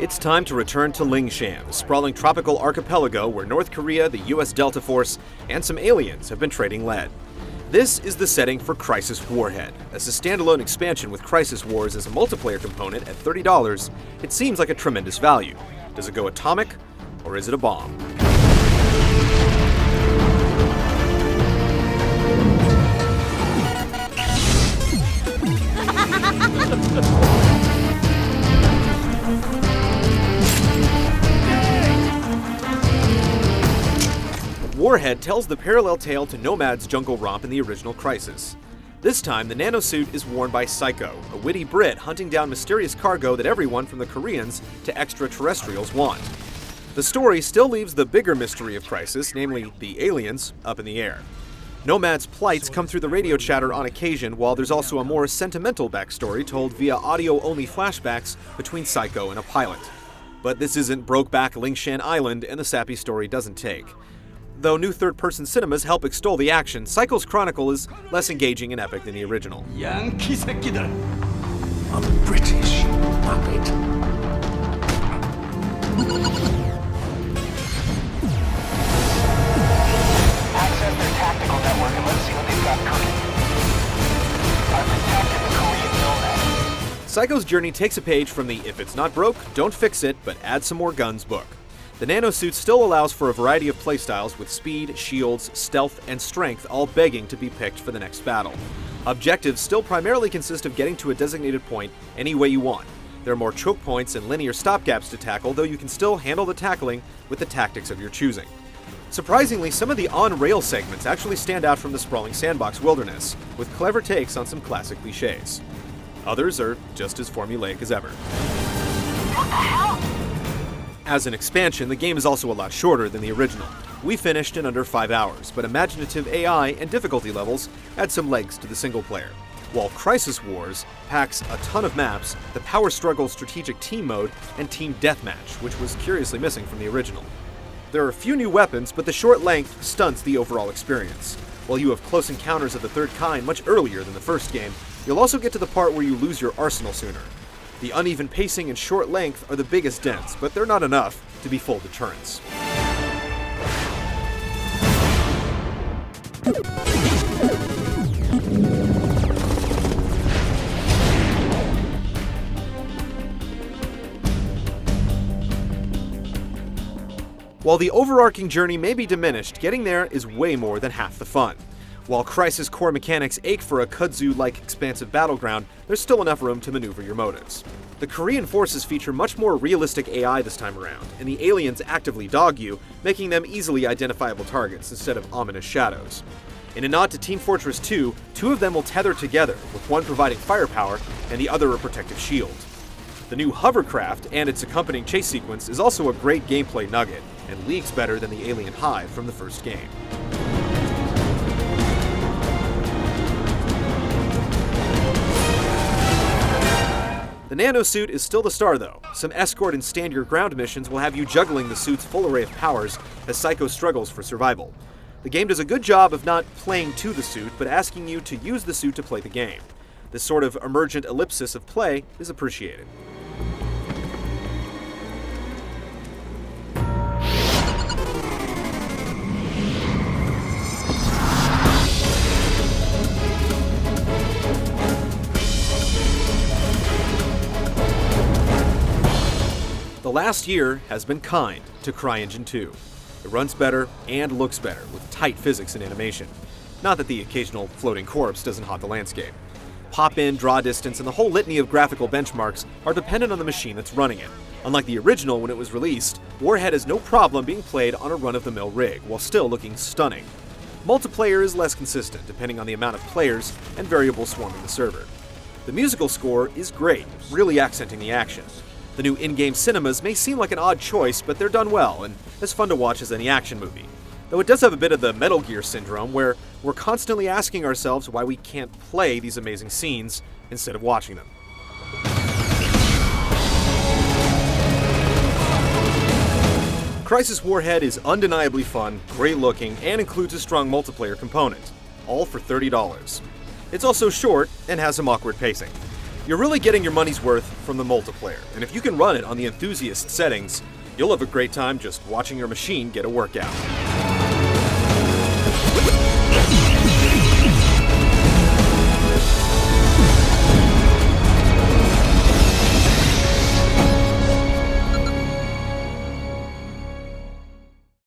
It's time to return to Lingshan, a sprawling tropical archipelago where North Korea, the US Delta Force, and some aliens have been trading lead. This is the setting for Crysis Warhead. As a standalone expansion with Crysis Wars as a multiplayer component at $30, it seems like a tremendous value. Does it go atomic, or is it a bomb? Warhead tells the parallel tale to Nomad's jungle romp in the original Crysis. This time, the nanosuit is worn by Psycho, a witty Brit hunting down mysterious cargo that everyone from the Koreans to extraterrestrials want. The story still leaves the bigger mystery of Crysis, namely the aliens, up in the air. Nomad's plights come through the radio chatter on occasion, while there's also a more sentimental backstory told via audio-only flashbacks between Psycho and a pilot. But this isn't Brokeback Lingshan Island, and the sappy story doesn't take. Though new third-person cinemas help extol the action, Psycho's chronicle is less engaging and epic than the original. Yankee 새끼들. I'm British, puppet. Access their tactical network and let's see what they've got cooking. I've detected the Korean nomad. Psycho's journey takes a page from the "if it's not broke, don't fix it, but add some more guns" book. The nanosuit still allows for a variety of playstyles with speed, shields, stealth, and strength all begging to be picked for the next battle. Objectives still primarily consist of getting to a designated point any way you want. There are more choke points and linear stopgaps to tackle, though you can still handle the tackling with the tactics of your choosing. Surprisingly, some of the on-rail segments actually stand out from the sprawling sandbox wilderness, with clever takes on some classic cliches. Others are just as formulaic as ever. What the hell? As an expansion, the game is also a lot shorter than the original. We finished in under 5 hours, but imaginative AI and difficulty levels add some legs to the single player. While Crysis Wars packs a ton of maps, the power struggle strategic team mode, and team deathmatch, which was curiously missing from the original. There are a few new weapons, but the short length stunts the overall experience. While you have close encounters of the third kind much earlier than the first game, you'll also get to the part where you lose your arsenal sooner. The uneven pacing and short length are the biggest dents, but they're not enough to be full deterrents. While the overarching journey may be diminished, getting there is way more than half the fun. While Crysis core mechanics ache for a kudzu-like expansive battleground, there's still enough room to maneuver your motives. The Korean forces feature much more realistic AI this time around, and the aliens actively dog you, making them easily identifiable targets instead of ominous shadows. In a nod to Team Fortress 2, two of them will tether together, with one providing firepower and the other a protective shield. The new hovercraft and its accompanying chase sequence is also a great gameplay nugget, and leagues better than the alien hive from the first game. The nanosuit is still the star though. Some escort and stand your ground missions will have you juggling the suit's full array of powers as Psycho struggles for survival. The game does a good job of not playing to the suit, but asking you to use the suit to play the game. This sort of emergent ellipsis of play is appreciated. The last year has been kind to CryEngine 2. It runs better and looks better, with tight physics and animation. Not that the occasional floating corpse doesn't haunt the landscape. Pop-in, draw distance, and the whole litany of graphical benchmarks are dependent on the machine that's running it. Unlike the original when it was released, Warhead has no problem being played on a run-of-the-mill rig, while still looking stunning. Multiplayer is less consistent, depending on the amount of players and variables swarming the server. The musical score is great, really accenting the action. The new in-game cinemas may seem like an odd choice, but they're done well, and as fun to watch as any action movie. Though it does have a bit of the Metal Gear syndrome, where we're constantly asking ourselves why we can't play these amazing scenes instead of watching them. Crysis Warhead is undeniably fun, great looking, and includes a strong multiplayer component, all for $30. It's also short and has some awkward pacing. You're really getting your money's worth from the multiplayer, and if you can run it on the enthusiast settings, you'll have a great time just watching your machine get a workout.